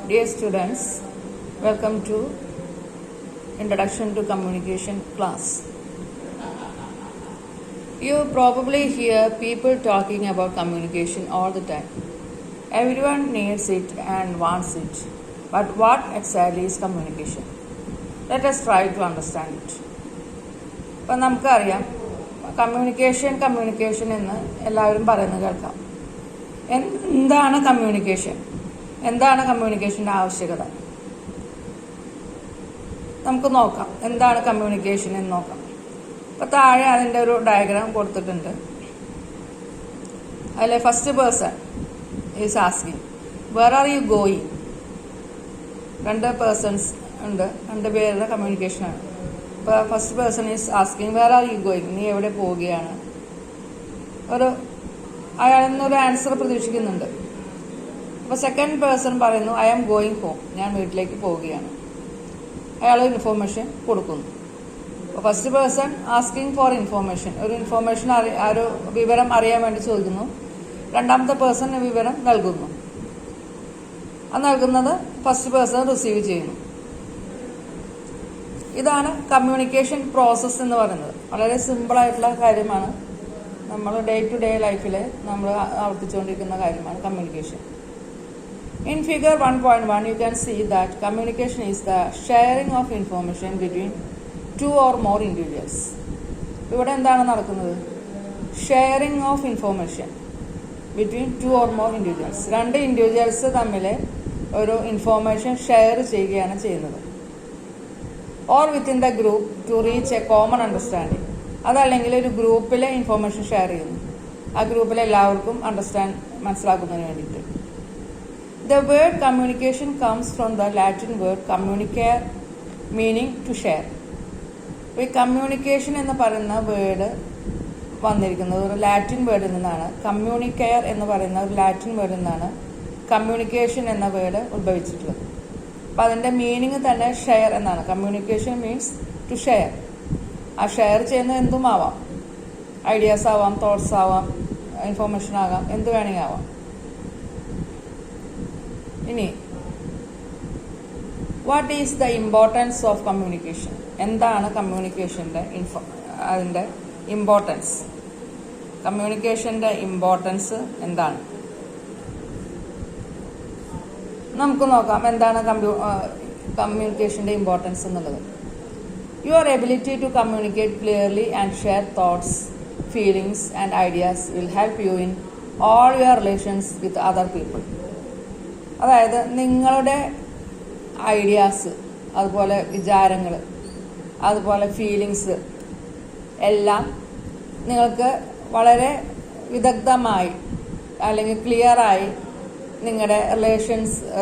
Dear students, welcome to Introduction to Communication class. You probably hear people talking about communication all the time. Everyone needs it and wants it. But what exactly is communication? Let us try to understand it. ഇപ്പം നമുക്കറിയാം communication എന്ന് എല്ലാവരും പറയുന്നത് കേൾക്കാം. എന്താണ് communication? എന്താണ് കമ്മ്യൂണിക്കേഷൻ്റെ ആവശ്യകത? നമുക്ക് നോക്കാം എന്താണ് കമ്മ്യൂണിക്കേഷൻ എന്ന് നോക്കാം. അപ്പോൾ താഴെ അതിൻ്റെ ഒരു ഡയഗ്രാം കൊടുത്തിട്ടുണ്ട്. അതിൽ first person is asking where are you going. രണ്ട് പേഴ്സൺസ് ഉണ്ട്, രണ്ട് പേരുടെ കമ്മ്യൂണിക്കേഷനാണ്. ഇപ്പോൾ first person is asking where are you going, നീ എവിടെ പോവുകയാണ്. അയാളിൽ നിന്നൊരു ആൻസർ പ്രതീക്ഷിക്കുന്നുണ്ട്. അപ്പോൾ സെക്കൻഡ് പേഴ്സൺ പറയുന്നു ഐ ആം ഗോയിങ് ഹോം, ഞാൻ വീട്ടിലേക്ക് പോവുകയാണ്. അയാൾ ഇൻഫോർമേഷൻ കൊടുക്കുന്നു. അപ്പോൾ first person asking for information, ഒരു ഇൻഫോർമേഷൻ ഒരു വിവരം അറിയാൻ വേണ്ടി ചോദിക്കുന്നു. രണ്ടാമത്തെ പേഴ്സൺ വിവരം നൽകുന്നു. അത് നൽകുന്നത് ഫസ്റ്റ് പേഴ്സൺ റിസീവ് ചെയ്യുന്നു. ഇതാണ് കമ്മ്യൂണിക്കേഷൻ പ്രോസസ്സ് എന്ന് പറയുന്നത്. വളരെ സിമ്പിളായിട്ടുള്ള കാര്യമാണ്. നമ്മൾ ഡേ ടു ഡേ ലൈഫിൽ നമ്മൾ ആവർത്തിച്ചുകൊണ്ടിരിക്കുന്ന കാര്യമാണ് communication. In figure 1.1 you can see that communication is the sharing of information between two or more individuals. ഇവിടെ എന്താണ് നടക്കുന്നത്? Sharing of information between two or more individuals. രണ്ട് ഇൻഡിവിജ്വൽസ് തമ്മിൽ ഒരു ഇൻഫോർമേഷൻ ഷെയർ ചെയ്യുകയാണ് ചെയ്യുന്നത്. Or within the group to reach a common understanding. അതല്ലെങ്കിൽ ഒരു ഗ്രൂപ്പിലെ ഇൻഫോർമേഷൻ ഷെയർ ചെയ്യുന്നു, ആ ഗ്രൂപ്പിലെ എല്ലാവർക്കും മനസ്സിലാക്കുന്നതിന് വേണ്ടിയിട്ട്. The word communication comes from the Latin word communicare, meaning to share. ഈ കമ്മ്യൂണിക്കേഷൻ എന്ന് പറയുന്ന വേർഡ് വന്നിരിക്കുന്നത് ഒരു ലാറ്റിൻ വേർഡിൽ നിന്നാണ്. കമ്മ്യൂണിക്കെയർ എന്ന് പറയുന്ന ഒരു ലാറ്റിൻ വേർഡിൽ നിന്നാണ് കമ്മ്യൂണിക്കേഷൻ എന്ന വേർഡ് ഉത്ഭവിച്ചിട്ടുള്ളത്. അപ്പം അതിൻ്റെ മീനിങ് തന്നെ ഷെയർ എന്നാണ്. Communication means to share. ആ ഷെയർ ചെയ്യുന്നത് എന്തും ആവാം. ഐഡിയാസ് ആവാം, തോട്ട്സ് ആവാം, ഇൻഫോർമേഷൻ ആകാം, എന്ത് വേണമെങ്കിൽ ആവാം. ഇനി what is the importance of communication? എന്താണ് കമ്മ്യൂണിക്കേഷൻ്റെ അതിൻ്റെ ഇമ്പോർട്ടൻസ്? കമ്മ്യൂണിക്കേഷൻ്റെ ഇമ്പോർട്ടൻസ് എന്താണ്? നമുക്ക് നോക്കാം എന്താണ് കമ്മ്യൂണിക്കേഷൻ്റെ ഇമ്പോർട്ടൻസ് എന്നുള്ളത്. Your ability to communicate clearly and share thoughts, feelings and ideas will help you in all your relations with other people. അതായത് നിങ്ങളുടെ ഐഡിയാസ്, അതുപോലെ വിചാരങ്ങൾ, അതുപോലെ ഫീലിങ്സ് എല്ലാം നിങ്ങൾക്ക് വളരെ വിദഗ്ധമായി അല്ലെങ്കിൽ ക്ലിയറായി നിങ്ങളുടെ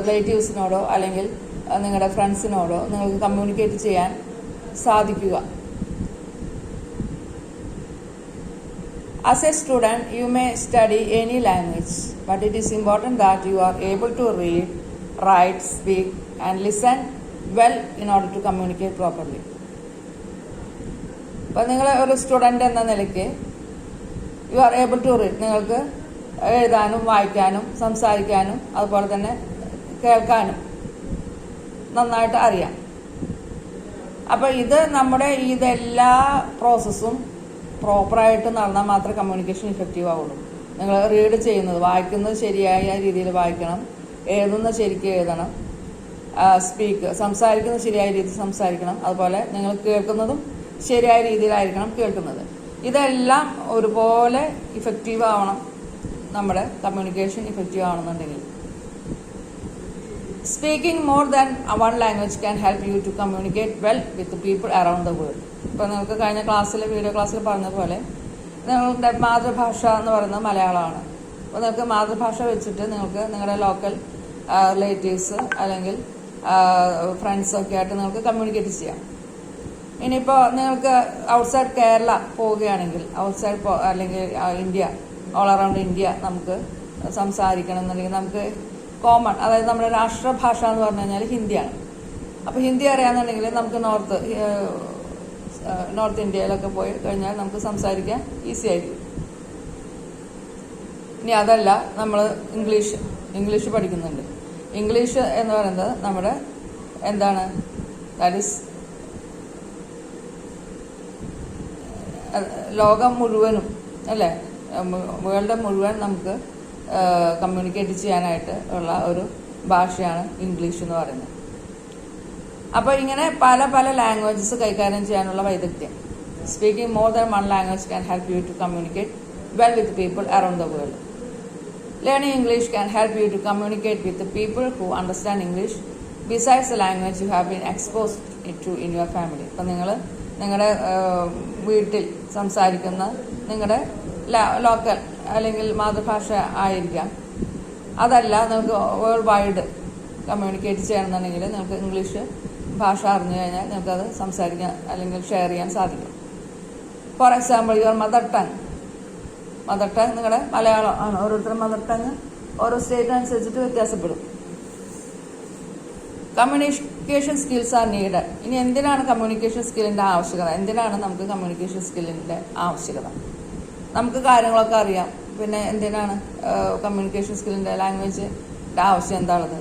റിലേറ്റീവ്സിനോടോ അല്ലെങ്കിൽ നിങ്ങളുടെ ഫ്രണ്ട്സിനോടോ നിങ്ങൾക്ക് കമ്മ്യൂണിക്കേറ്റ് ചെയ്യാൻ സാധിക്കുക. As a student, you may study any language, but it is important that you are able to read, write, speak, and listen well in order to communicate properly. അപ്പോൾ നിങ്ങൾ ഒരു സ്റ്റുഡൻ്റ് എന്ന നിലയ്ക്ക് you are able to read, നിങ്ങൾക്ക് എഴുതാനും വായിക്കാനും സംസാരിക്കാനും അതുപോലെ തന്നെ കേൾക്കാനും നന്നായിട്ട് അറിയാം. അപ്പോൾ ഇതെല്ലാ പ്രോസസ്സും പ്രോപ്പറായിട്ട് നടന്നാൽ മാത്രമേ കമ്മ്യൂണിക്കേഷൻ ഇഫക്റ്റീവ് ആവുള്ളൂ. നിങ്ങൾ റീഡ് ചെയ്യുന്നത്, വായിക്കുന്നത് ശരിയായ രീതിയിൽ വായിക്കണം, എഴുതുന്നത് ശരിക്കും എഴുതണം, സംസാരിക്കുന്നത് ശരിയായ രീതിയിൽ സംസാരിക്കണം, അതുപോലെ നിങ്ങൾ കേൾക്കുന്നതും ശരിയായ രീതിയിലായിരിക്കണം കേൾക്കുന്നത്. ഇതെല്ലാം ഒരുപോലെ ഇഫക്റ്റീവ് ആവണം. നമ്മുടെ കമ്മ്യൂണിക്കേഷൻ ഇഫക്റ്റീവ് ആവണമെന്നുണ്ടെങ്കിൽ speaking more than one language can help you to communicate well with people around the world. ഇപ്പോൾ നിങ്ങൾക്ക് കഴിഞ്ഞ വീഡിയോ ക്ലാസ്സിൽ പറഞ്ഞതുപോലെ നിങ്ങളുടെ മാതൃഭാഷ എന്ന് പറയുന്നത് മലയാളമാണ്. അപ്പോൾ നിങ്ങൾക്ക് മാതൃഭാഷ വെച്ചിട്ട് നിങ്ങൾക്ക് നിങ്ങളുടെ ലോക്കൽ റിലേറ്റീവ്സ് അല്ലെങ്കിൽ ഫ്രണ്ട്സൊക്കെ ആയിട്ട് നിങ്ങൾക്ക് കമ്മ്യൂണിക്കേറ്റ് ചെയ്യാം. ഇനിയിപ്പോൾ നിങ്ങൾക്ക് ഔട്ട്സൈഡ് കേരള പോവുകയാണെങ്കിൽ അല്ലെങ്കിൽ ഇന്ത്യ, ഓൾ അറൗണ്ട് ഇന്ത്യ നമുക്ക് സംസാരിക്കണം എന്നുണ്ടെങ്കിൽ നമുക്ക് കോമൺ, അതായത് നമ്മുടെ രാഷ്ട്രഭാഷ എന്ന് പറഞ്ഞു കഴിഞ്ഞാൽ ഹിന്ദിയാണ്. അപ്പോൾ ഹിന്ദി അറിയാമെന്നുണ്ടെങ്കിൽ നമുക്ക് നോർത്ത് ഇന്ത്യയിലൊക്കെ പോയി കഴിഞ്ഞാൽ നമുക്ക് സംസാരിക്കാൻ ഈസി ആയിരിക്കും. ഇനി അതല്ല, നമ്മൾ ഇംഗ്ലീഷ് പഠിക്കുന്നുണ്ട്. ഇംഗ്ലീഷ് എന്ന് പറയുന്നത് നമ്മുടെ എന്താണ്, ദാറ്റ് ഈസ് ലോകം മുഴുവനും അല്ലേ, വേൾഡ് മുഴുവൻ നമുക്ക് കമ്മ്യൂണിക്കേറ്റ് ചെയ്യാനായിട്ട് ഉള്ള ഒരു ഭാഷയാണ് ഇംഗ്ലീഷ് എന്ന് പറയുന്നത്. അപ്പോൾ ഇങ്ങനെ പല പല ലാംഗ്വേജസ് കൈകാര്യം ചെയ്യാനുള്ള വൈദഗ്ധ്യം. Speaking more than one language can help you to communicate well with people around the world. Learning English can help you to communicate with people who understand English besides the language you have been exposed to in your family. അപ്പം നിങ്ങൾ നിങ്ങളുടെ വീട്ടിൽ സംസാരിക്കുന്ന നിങ്ങളുടെ local അല്ലെങ്കിൽ മാതൃഭാഷ ആയിരിക്കാം, അതല്ല നിങ്ങൾക്ക് വേൾഡ് വൈഡ് കമ്മ്യൂണിക്കേറ്റ് ചെയ്യണമെന്നുണ്ടെങ്കിൽ നിങ്ങൾക്ക് ഇംഗ്ലീഷ് ഭാഷ അറിഞ്ഞു കഴിഞ്ഞാൽ നിങ്ങൾക്കത് സംസാരിക്കാൻ അല്ലെങ്കിൽ ഷെയർ ചെയ്യാൻ സാധിക്കും. For example your mother tongue നിങ്ങളുടെ മലയാളം ആണ്. ഓരോരുത്തരും മദർ ടങ് ഓരോ സ്റ്റേറ്റിനനുസരിച്ചിട്ട് വ്യത്യാസപ്പെടും. Communication skills are needed. ഇനി എന്തിനാണ് കമ്മ്യൂണിക്കേഷൻ സ്കില്ലിൻ്റെ ആവശ്യകത? എന്തിനാണ് നമുക്ക് കമ്മ്യൂണിക്കേഷൻ സ്കില്ലിൻ്റെ ആവശ്യകത? നമുക്ക് കാര്യങ്ങളൊക്കെ അറിയാം, പിന്നെ എന്തിനാണ് കമ്മ്യൂണിക്കേഷൻ സ്കില്ലിൻ്റെ ലാംഗ്വേജിൻ്റെ ആവശ്യം എന്താണത്?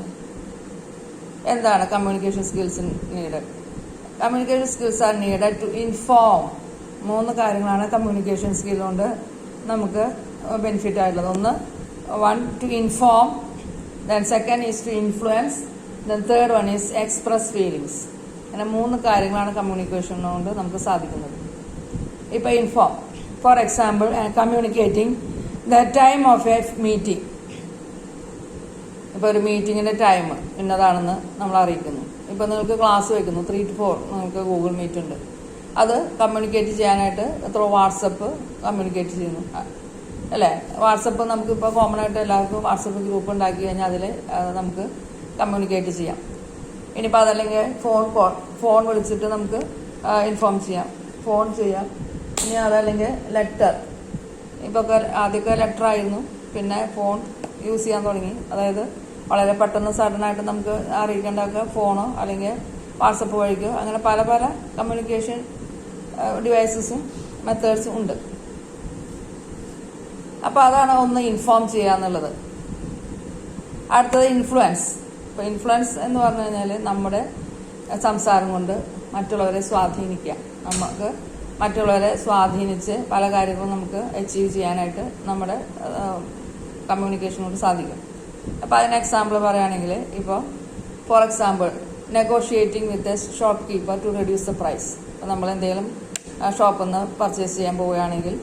എന്താണ് communication skills needed? Communication skills are needed to inform. 3 കാര്യങ്ങളാണ് കമ്മ്യൂണിക്കേഷൻ സ്കിൽ കൊണ്ട് നമുക്ക് ബെനിഫിറ്റ് ആയിട്ടുള്ളത്. ഒന്ന്, to inform, then second is to influence, then third one is express feelings. അങ്ങനെ 3 കാര്യങ്ങളാണ് കമ്മ്യൂണിക്കേഷൻ കൊണ്ട് നമുക്ക് സാധിക്കുന്നത്. ഇപ്പോൾ inform, for example communicating the time of a meeting. ഇപ്പോൾ ഒരു മീറ്റിങ്ങിൻ്റെ ടൈം ഇന്നതാണെന്ന് നമ്മൾ അറിയിക്കുന്നു. ഇപ്പോൾ നിങ്ങൾക്ക് ക്ലാസ് വയ്ക്കുന്നു, 3 to 4 നിങ്ങൾക്ക് ഗൂഗിൾ മീറ്റ് ഉണ്ട്. അത് കമ്മ്യൂണിക്കേറ്റ് ചെയ്യാനായിട്ട് വാട്സപ്പ് കമ്മ്യൂണിക്കേറ്റ് ചെയ്യുന്നു അല്ലേ? വാട്സപ്പ് നമുക്കിപ്പോൾ കോമൺ ആയിട്ട് എല്ലാവർക്കും വാട്സപ്പ് ഗ്രൂപ്പ് ഉണ്ടാക്കി കഴിഞ്ഞാൽ അതിൽ നമുക്ക് കമ്മ്യൂണിക്കേറ്റ് ചെയ്യാം. ഇനിയിപ്പോൾ അതല്ലെങ്കിൽ ഫോൺ വിളിച്ചിട്ട് നമുക്ക് ഇൻഫോം ചെയ്യാം, ഫോൺ ചെയ്യാം. ഇനി അതല്ലെങ്കിൽ ലെറ്റർ, ഇപ്പോൾ ആദ്യമൊക്കെ ലെറ്റർ ആയിരുന്നു, പിന്നെ ഫോൺ യൂസ് ചെയ്യാൻ തുടങ്ങി. അതായത് വളരെ പെട്ടെന്ന് സഡനായിട്ട് നമുക്ക് അറിയിക്കേണ്ടതൊക്കെ ഫോണോ അല്ലെങ്കിൽ വാട്സപ്പ് വഴിക്കോ, അങ്ങനെ പല പല കമ്മ്യൂണിക്കേഷൻ ഡിവൈസസും മെത്തേഡ്സും ഉണ്ട്. അപ്പോൾ അതാണ് ഒന്ന് ഇൻഫോം ചെയ്യുക എന്നുള്ളത്. അടുത്തത് ഇൻഫ്ലുവൻസ്. ഇപ്പോൾ ഇൻഫ്ലുവൻസ് എന്ന് പറഞ്ഞു കഴിഞ്ഞാൽ നമ്മുടെ സംസാരം കൊണ്ട് മറ്റുള്ളവരെ സ്വാധീനിക്കുക. നമുക്ക് മറ്റുള്ളവരെ സ്വാധീനിച്ച് പല കാര്യങ്ങളും നമുക്ക് അച്ചീവ് ചെയ്യാനായിട്ട് നമ്മുടെ കമ്മ്യൂണിക്കേഷൻ കൊണ്ട് സാധിക്കും. അപ്പോൾ അതിന് എക്സാമ്പിൾ പറയുകയാണെങ്കിൽ, ഇപ്പോൾ for example negotiating with a shopkeeper to reduce the price. അപ്പോൾ നമ്മൾ എന്തെങ്കിലും ഷോപ്പിൽ നിന്ന് പർച്ചേസ് ചെയ്യാൻ പോവുകയാണെങ്കിൽ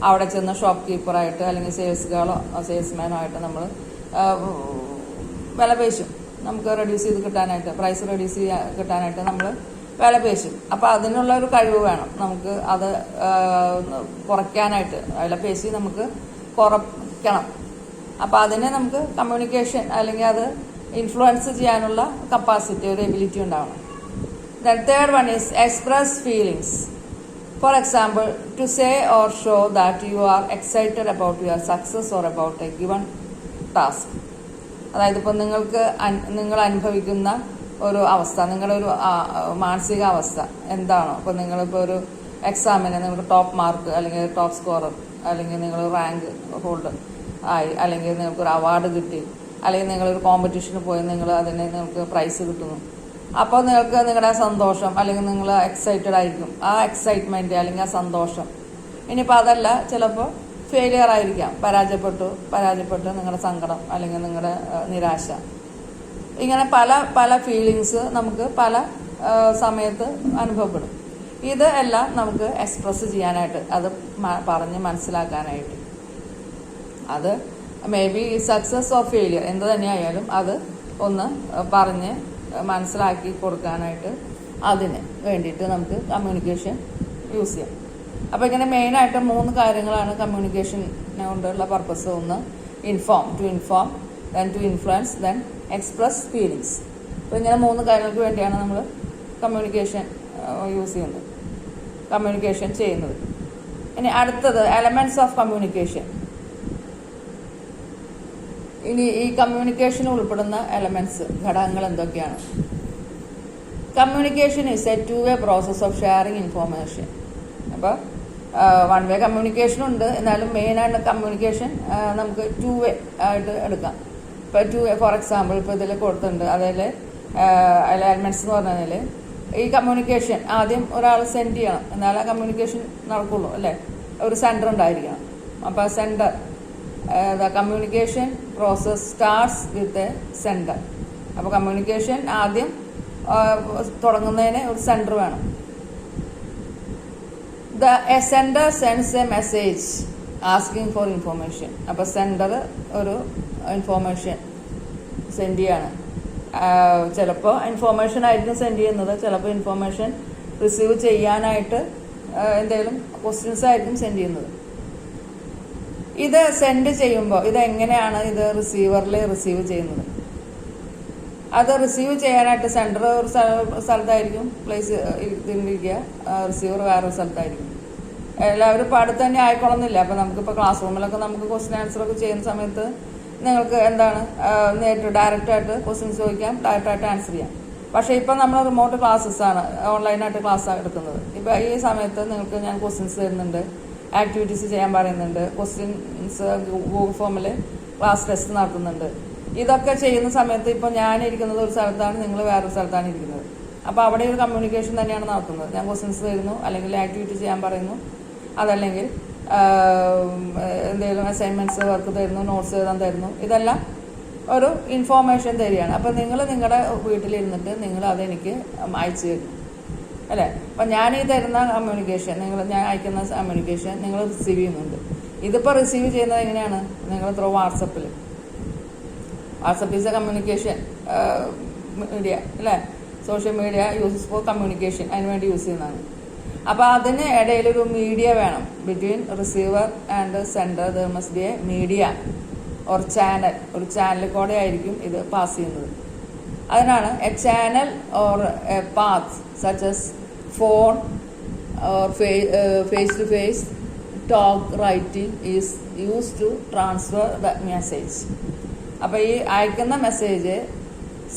അവിടെ ചെന്ന് ഷോപ്പ് കീപ്പറായിട്ട് അല്ലെങ്കിൽ സെയിൽസ് ഗേളോ സെയിൽസ്മാനോ ആയിട്ട് നമ്മൾ വില പേശും. നമുക്ക് റെഡ്യൂസ് ചെയ്ത് കിട്ടാനായിട്ട്, പ്രൈസ് റെഡ്യൂസ് കിട്ടാനായിട്ട് നമ്മൾ വില പേശും. അപ്പോൾ അതിനുള്ള ഒരു കഴിവ് വേണം നമുക്ക്. അത് കുറയ്ക്കാനായിട്ട് വില പേശി നമുക്ക് കുറയ്ക്കണം. അപ്പോൾ അതിനെ നമുക്ക് കമ്മ്യൂണിക്കേഷൻ അല്ലെങ്കിൽ അത് ഇൻഫ്ലുവൻസ് ചെയ്യാനുള്ള കപ്പാസിറ്റി, ഒരു എബിലിറ്റി ഉണ്ടാവണം. Then third one is express feelings. For example to say or show that you are excited about your success or about a given task. അതായത് ഇപ്പോൾ നിങ്ങൾ അനുഭവിക്കുന്ന ഒരു അവസ്ഥ, നിങ്ങളുടെ ഒരു മാനസികാവസ്ഥ എന്താണോ. ഇപ്പോൾ നിങ്ങളിപ്പോൾ ഒരു എക്സാമിന് നിങ്ങൾ ടോപ്പ് മാർക്ക് അല്ലെങ്കിൽ ടോപ്പ് സ്കോറർ അല്ലെങ്കിൽ നിങ്ങൾ റാങ്ക് ഹോൾഡർ ആയി, അല്ലെങ്കിൽ നിങ്ങൾക്കൊരു അവാർഡ് കിട്ടി, അല്ലെങ്കിൽ നിങ്ങളൊരു കോമ്പറ്റീഷന് പോയി നിങ്ങൾക്ക് പ്രൈസ് കിട്ടുന്നു. അപ്പോൾ നിങ്ങൾക്ക് നിങ്ങളുടെ സന്തോഷം അല്ലെങ്കിൽ നിങ്ങൾ എക്സൈറ്റഡ് ആയിരിക്കും. ആ എക്സൈറ്റ്മെൻറ്റ് അല്ലെങ്കിൽ ആ സന്തോഷം. ഇനിയിപ്പോൾ അതല്ല, ചിലപ്പോൾ ഫെയിലിയർ ആയിരിക്കാം, പരാജയപ്പെട്ട് നിങ്ങളുടെ സങ്കടം അല്ലെങ്കിൽ നിങ്ങളുടെ നിരാശ. ഇങ്ങനെ പല പല ഫീലിങ്സ് നമുക്ക് പല സമയത്ത് അനുഭവപ്പെടും. ഇത് എല്ലാം നമുക്ക് എക്സ്പ്രസ് ചെയ്യാനായിട്ട്, അത് പറഞ്ഞ് മനസ്സിലാക്കാനായിട്ട്, അത് may be success or failure എന്ത് തന്നെയായാലും അത് ഒന്ന് പറഞ്ഞ് മനസ്സിലാക്കി കൊടുക്കാനായിട്ട് അതിന് വേണ്ടിയിട്ട് നമുക്ക് കമ്മ്യൂണിക്കേഷൻ യൂസ് ചെയ്യാം. അപ്പോൾ ഇങ്ങനെ മെയിനായിട്ട് 3 കാര്യങ്ങളാണ് കമ്മ്യൂണിക്കേഷനെ കൊണ്ടുള്ള പർപ്പസ്. ഒന്ന് to inform, then to influence, then express feelings. അപ്പോൾ ഇങ്ങനെ 3 കാര്യങ്ങൾക്ക് വേണ്ടിയാണ് നമ്മൾ കമ്മ്യൂണിക്കേഷൻ ചെയ്യുന്നത്. ഇനി അടുത്തത് എലമെന്റ്സ് ഓഫ് കമ്മ്യൂണിക്കേഷൻ. ഇനി ഈ കമ്മ്യൂണിക്കേഷൻ ഉൾപ്പെടുന്ന എലമെന്റ്സ്, ഘടകങ്ങൾ എന്തൊക്കെയാണ്? Communication is A 2-way process of sharing information. അപ്പോൾ 1-way കമ്മ്യൂണിക്കേഷൻ ഉണ്ട്, എന്നാലും മെയിനായിട്ട് കമ്മ്യൂണിക്കേഷൻ നമുക്ക് 2-way ആയിട്ട് എടുക്കാം. ഇപ്പോൾ ഫോർ എക്സാമ്പിൾ ഇപ്പോൾ ഇതിൽ കൊടുത്തിട്ടുണ്ട്. അതിൽ എലമെൻറ്റ്സ് എന്ന് പറഞ്ഞാൽ ഈ കമ്മ്യൂണിക്കേഷൻ ആദ്യം ഒരാൾ സെൻഡ് ചെയ്യണം, എന്നാലേ കമ്മ്യൂണിക്കേഷൻ നടക്കുള്ളൂ അല്ലേ. ഒരു സെൻറ്റർ ഉണ്ടായിരിക്കണം. അപ്പോൾ sender the communication process starts with a sender. അപ്പോൾ കമ്മ്യൂണിക്കേഷൻ ആദ്യം തുടങ്ങുന്നതിന് ഒരു സെൻറ്റർ വേണം. A sender sends a message asking for information. അപ്പോൾ സെൻറ്റർ ഒരു ഇൻഫോർമേഷൻ സെൻഡ് ചെയ്യാണ്. ചിലപ്പോൾ ഇൻഫോർമേഷൻ ആയിരിക്കും സെൻഡ് ചെയ്യുന്നത്, ചിലപ്പോൾ ഇൻഫോർമേഷൻ റിസീവ് ചെയ്യാനായിട്ട് എന്തെങ്കിലും ക്വസ്റ്റ്യൻസ് ആയിരിക്കും സെൻഡ് ചെയ്യുന്നത്. ഇത് സെൻഡ് ചെയ്യുമ്പോൾ ഇതെങ്ങനെയാണ് ഇത് റിസീവറിൽ റിസീവ് ചെയ്യുന്നത്? അത് റിസീവ് ചെയ്യാനായിട്ട് സെൻറ്റർ ഒരു സ്ഥലത്തായിരിക്കും പ്ലേസ് ഇരുത്തിരിക്കുക, റിസീവർ വേറൊരു സ്ഥലത്തായിരിക്കും. എല്ലാവരും ഇപ്പോൾ അടുത്ത് തന്നെ ആയിക്കൊള്ളുന്നില്ല. അപ്പോൾ നമുക്കിപ്പോൾ ക്ലാസ് റൂമിലൊക്കെ നമുക്ക് ക്വസ്റ്റ്യൻ ആൻസറൊക്കെ ചെയ്യുന്ന സമയത്ത് നിങ്ങൾക്ക് എന്താണ് നേരിട്ട് ഡയറക്റ്റായിട്ട് ക്വസ്റ്റ്യൻസ് ചോദിക്കാം, ഡയറക്റ്റായിട്ട് ആൻസർ ചെയ്യാം. പക്ഷേ ഇപ്പം നമ്മൾ റിമോട്ട് ക്ലാസ്സസ്സാണ്, ഓൺലൈനായിട്ട് ക്ലാസ് എടുക്കുന്നത്. ഇപ്പോൾ ഈ സമയത്ത് നിങ്ങൾക്ക് ഞാൻ ക്വസ്റ്റ്യൻസ് തരുന്നുണ്ട്, ആക്ടിവിറ്റീസ് ചെയ്യാൻ പറയുന്നുണ്ട്, ക്വസ്റ്റ്യൻസ് ഗൂഗിൾ ഫോമിൽ ക്ലാസ് ടെസ്റ്റ് നടത്തുന്നുണ്ട്. ഇതൊക്കെ ചെയ്യുന്ന സമയത്ത് ഇപ്പോൾ ഞാനിരിക്കുന്നത് ഒരു സ്ഥലത്താണ്, നിങ്ങൾ വേറൊരു സ്ഥലത്താണ് ഇരിക്കുന്നത്. അപ്പോൾ അവിടെ ഒരു കമ്മ്യൂണിക്കേഷൻ തന്നെയാണ് നടത്തുന്നത്. ഞാൻ ക്വസ്റ്റ്യൻസ് തരുന്നു, അല്ലെങ്കിൽ ആക്ടിവിറ്റി ചെയ്യാൻ പറയുന്നു, അതല്ലെങ്കിൽ എന്തെങ്കിലും അസൈൻമെൻറ്റ്സ് വർക്ക് തരുന്നു, നോട്ട്സ് എഴുതാൻ തരുന്നു. ഇതെല്ലാം ഒരു ഇൻഫോർമേഷൻ തരികയാണ്. അപ്പോൾ നിങ്ങൾ നിങ്ങളുടെ വീട്ടിലിരുന്നിട്ട് നിങ്ങൾ അതെനിക്ക് അയച്ചു തരുന്നു അല്ലേ. അപ്പം ഞാൻ ഈ തരുന്ന കമ്മ്യൂണിക്കേഷൻ, ഞാൻ അയക്കുന്ന കമ്മ്യൂണിക്കേഷൻ നിങ്ങൾ റിസീവ് ചെയ്യുന്നുണ്ട്. ഇതിപ്പോൾ റിസീവ് ചെയ്യുന്നത് എങ്ങനെയാണ്? നിങ്ങൾ ത്രൂ വാട്സപ്പിൽ. WhatsApp is a communication media അല്ലേ. Social media uses for communication, അതിന് വേണ്ടി യൂസ് ചെയ്യുന്നതാണ്. അപ്പോൾ അതിന് ഇടയിലൊരു മീഡിയ വേണം. Between receiver and sender there must be a media or channel. ഒരു ചാനൽ കൂടെ ആയിരിക്കും ഇത് പാസ് ചെയ്യുന്നത്. അതിനാണ് a channel or a path such as phone or face to face talk writing is use to transfer the message. അപ്പോൾ ഈ അയക്കുന്ന message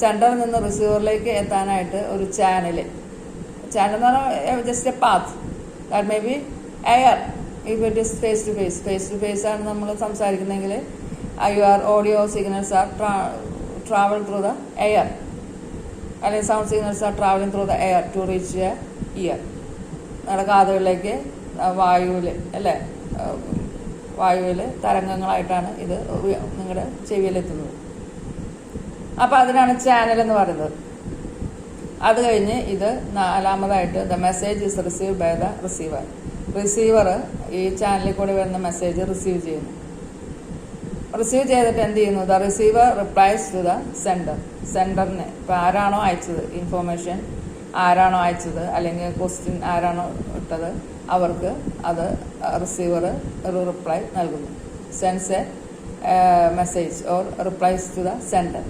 സെൻഡറിൽ നിന്ന് റിസീവറിലേക്ക് എത്താനായിട്ട് ഒരു ചാനൽ എന്ന് പറഞ്ഞാൽ just a path that may be air. If it is face to face ആണ് നമ്മൾ സംസാരിക്കുന്നതെങ്കിൽ your audio signals are travel through the air, അല്ലെങ്കിൽ sound signals are travelling through the air to reach a ear. നമ്മുടെ കാതുകളിലേക്ക് വായുവിൽ അല്ലേ, വായുവിൽ തരംഗങ്ങളായിട്ടാണ് ഇത് നിങ്ങളുടെ ചെവിയിലെത്തുന്നത്. അപ്പോൾ അതിനാണ് ചാനൽ എന്ന് പറയുന്നത്. അത് കഴിഞ്ഞ് ഇത് നാലാമതായിട്ട് the message is receive by the receiver. Receiver ഈ ചാനലിൽ കൂടി വരുന്ന മെസ്സേജ് റിസീവ് ചെയ്യുന്നു. റിസീവ് ചെയ്തിട്ട് എന്ത് ചെയ്യുന്നു? The receiver replies to the sender. സെൻഡറിന് ഇപ്പോൾ ആരാണോ അയച്ചത് ഇൻഫോർമേഷൻ, ആരാണോ അയച്ചത് അല്ലെങ്കിൽ ക്വസ്റ്റ്യൻ ആരാണോ ഇട്ടത്, അവർക്ക് അത് റിസീവർ ഒരു റിപ്ലൈ നൽകുന്നു. Sends a message or replies to the sender.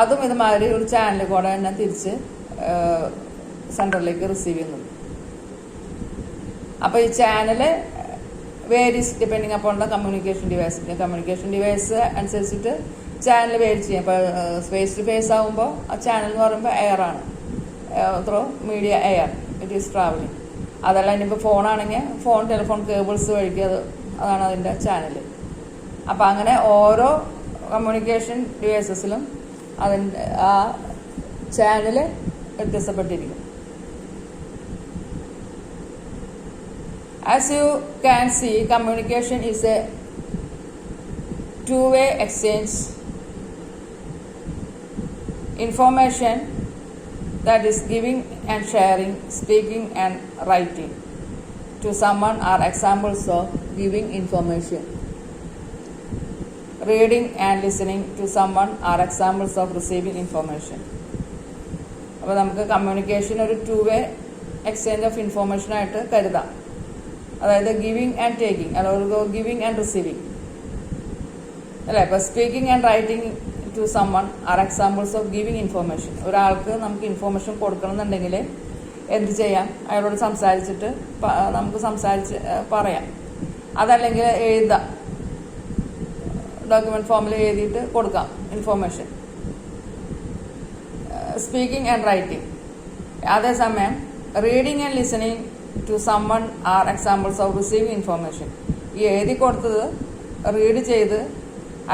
അതും ഇതുമാതിരി ഒരു ചാനൽ കൂടെ തന്നെ തിരിച്ച് സെൻറ്ററിലേക്ക് റിസീവ് ചെയ്യുന്നുണ്ട്. അപ്പോൾ ഈ channel varies depending upon the communication device അനുസരിച്ചിട്ട് ചാനൽ വേരി ചെയ്യും. ഇപ്പോൾ ഫേസ് ടു ഫേസ് ആകുമ്പോൾ ആ ചാനൽ എന്ന് പറയുമ്പോൾ എയർ ആണ്, through media air it is travelling. അതല്ല ഇനിയിപ്പോൾ ഫോണാണെങ്കിൽ ഫോൺ ടെലിഫോൺ കേബിൾസ് വഴിക്ക് അതാണ് അതിൻ്റെ ചാനൽ. അപ്പോൾ അങ്ങനെ ഓരോ കമ്മ്യൂണിക്കേഷൻ ഡിവൈസസിലും അതിൻ്റെ ആ ചാനൽ വ്യത്യാസപ്പെട്ടിരിക്കും. As you can see, communication is a two-way exchange. Information, that is giving and sharing, speaking and writing to someone are examples of giving information. Reading and listening to someone are examples of receiving information. അപ്പോൾ നമുക്ക് communication ഒരു two way exchange of information ആയിട്ട് കരുതാം. അതായത് giving and taking, അല്ലെങ്കിൽ giving and receiving അല്ലേ. ഇപ്പോൾ speaking and writing to someone are examples of giving information. ഒരാൾക്ക് നമുക്ക് ഇൻഫോർമേഷൻ കൊടുക്കണമെന്നുണ്ടെങ്കിൽ എന്ത് ചെയ്യാം? അയാളോട് സംസാരിച്ചിട്ട് നമുക്ക് സംസാരിച്ച് പറയാം. അതല്ലെങ്കിൽ എഴുതാം, ഡോക്യുമെന്റ് ഫോമിൽ എഴുതിയിട്ട് കൊടുക്കാം ഇൻഫോർമേഷൻ. Speaking and writing. അതേസമയം reading and listening to someone are examples of receiving information. ഈ എഴുതി കൊടുത്തത് റീഡ് ചെയ്ത്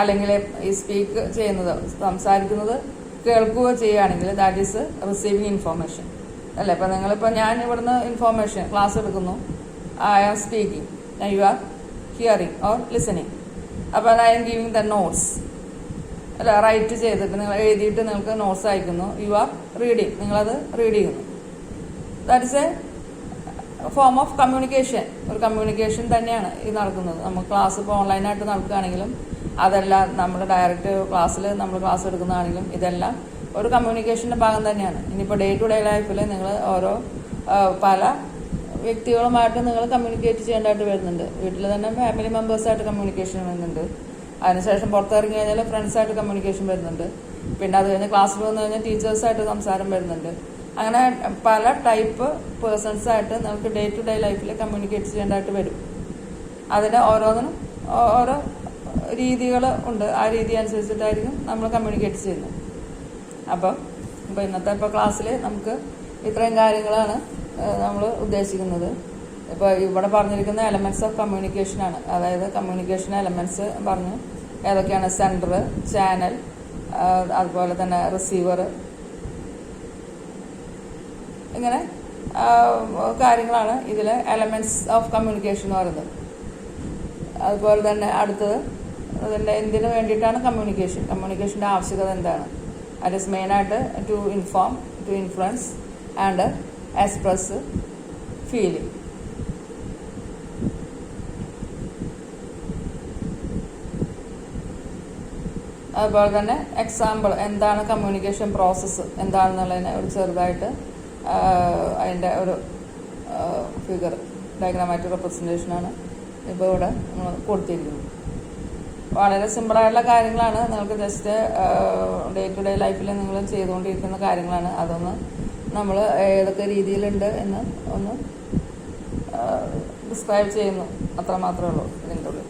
അല്ലെങ്കിൽ ഈ സ്പീക്ക് ചെയ്യുന്നത്, സംസാരിക്കുന്നത് കേൾക്കുകയോ ചെയ്യുകയാണെങ്കിൽ ദാറ്റ് ഈസ് റിസീവിങ് ഇൻഫോർമേഷൻ അല്ലേ. ഇപ്പം നിങ്ങളിപ്പോൾ ഞാൻ ഇവിടുന്ന് ഇൻഫോർമേഷൻ ക്ലാസ് എടുക്കുന്നു, I am speaking, you are hearing or listening. അപ്പോൾ I am giving the notes അല്ല, റൈറ്റ് ചെയ്തിട്ട് നിങ്ങൾ എഴുതിയിട്ട് നിങ്ങൾക്ക് നോട്ട്സ് അയക്കുന്നു, യു ആർ റീഡിങ്, നിങ്ങളത് റീഡ് ചെയ്യുന്നു. That is a form of communication. ഒരു കമ്മ്യൂണിക്കേഷൻ തന്നെയാണ് ഈ നടക്കുന്നത്. നമ്മൾ ക്ലാസ് ഇപ്പോൾ ഓൺലൈനായിട്ട് നടക്കുകയാണെങ്കിലും അതല്ല, നമ്മൾ ഡയറക്റ്റ് ക്ലാസ്സിൽ നമ്മൾ ക്ലാസ് എടുക്കുന്നതാണെങ്കിലും ഇതെല്ലാം ഒരു കമ്മ്യൂണിക്കേഷൻ്റെ ഭാഗം തന്നെയാണ്. ഇനിയിപ്പോൾ ഡേ ടു ഡേ ലൈഫിൽ നിങ്ങൾ ഓരോ പല വ്യക്തികളുമായിട്ട് നിങ്ങൾ കമ്മ്യൂണിക്കേറ്റ് ചെയ്യേണ്ടതായിട്ട് വരുന്നുണ്ട്. വീട്ടിൽ തന്നെ ഫാമിലി മെമ്പേഴ്സായിട്ട് കമ്മ്യൂണിക്കേഷൻ വരുന്നുണ്ട്. അതിനുശേഷം പുറത്തിറങ്ങി കഴിഞ്ഞാൽ ഫ്രണ്ട്സായിട്ട് കമ്മ്യൂണിക്കേഷൻ വരുന്നുണ്ട്. പിന്നെ അത് കഴിഞ്ഞ് ക്ലാസ്സിൽ വന്നു കഴിഞ്ഞാൽ ടീച്ചേഴ്സായിട്ട് സംസാരം വരുന്നുണ്ട്. അങ്ങനെ പല ടൈപ്പ് പേഴ്സൺസായിട്ട് നമുക്ക് ഡേ ടു ഡേ ലൈഫിൽ കമ്മ്യൂണിക്കേറ്റ് ചെയ്യേണ്ടതായിട്ട് വരും. അതിന് ഓരോന്നിനും ഓരോ രീതികൾ ഉണ്ട്. ആ രീതി അനുസരിച്ചിട്ടായിരിക്കും നമ്മൾ കമ്മ്യൂണിക്കേറ്റ് ചെയ്യുന്നത്. അപ്പോൾ ഇന്നത്തെ ക്ലാസ്സിൽ നമുക്ക് ഇത്രയും കാര്യങ്ങളാണ് നമ്മൾ ഉദ്ദേശിക്കുന്നത്. ഇപ്പോൾ ഇവിടെ പറഞ്ഞിരിക്കുന്ന എലമെൻറ്റ്സ് ഓഫ് കമ്മ്യൂണിക്കേഷനാണ്. അതായത് കമ്മ്യൂണിക്കേഷൻ എലമെൻറ്റ്സ് പറഞ്ഞു ഏതൊക്കെയാണ്: സെൻഡർ, ചാനൽ, അതുപോലെ തന്നെ റിസീവർ, ഇങ്ങനെ കാര്യങ്ങളാണ് ഇതിൽ എലമെൻറ്റ്സ് ഓഫ് കമ്മ്യൂണിക്കേഷൻ എന്ന് പറയുന്നത്. അതുപോലെ തന്നെ അടുത്തത് അതിൻ്റെ എന്തിനു വേണ്ടിയിട്ടാണ് കമ്മ്യൂണിക്കേഷൻ്റെ ആവശ്യകത എന്താണ്? അത് ഇസ് മെയിനായിട്ട് to inform, to influence and express feeling. അതുപോലെ തന്നെ എക്സാമ്പിൾ എന്താണ് കമ്മ്യൂണിക്കേഷൻ പ്രോസസ്സ് എന്താണെന്നുള്ളതിനെ ഒരു ചെറുതായിട്ട് അതിൻ്റെ ഒരു ഫിഗർ ഡയഗ്രാമാറ്റിക് റെപ്രസെൻറ്റേഷനാണ് ഇപ്പോൾ ഇവിടെ നമ്മൾ കൊടുത്തിരിക്കുന്നത്. വളരെ സിമ്പിളായിട്ടുള്ള കാര്യങ്ങളാണ്. നിങ്ങൾക്ക് ജസ്റ്റ് ഡേ ടു ഡേ ലൈഫിൽ നിങ്ങൾ ചെയ്തുകൊണ്ടിരിക്കുന്ന കാര്യങ്ങളാണ്. അതൊന്ന് നമ്മൾ ഏതൊക്കെ രീതിയിലുണ്ട് എന്ന് ഒന്ന് ഡിസ്ക്രൈബ് ചെയ്യുന്നു, അത്ര മാത്രമേ ഉള്ളൂ ഇതിൻ്റെ ഉള്ളിൽ.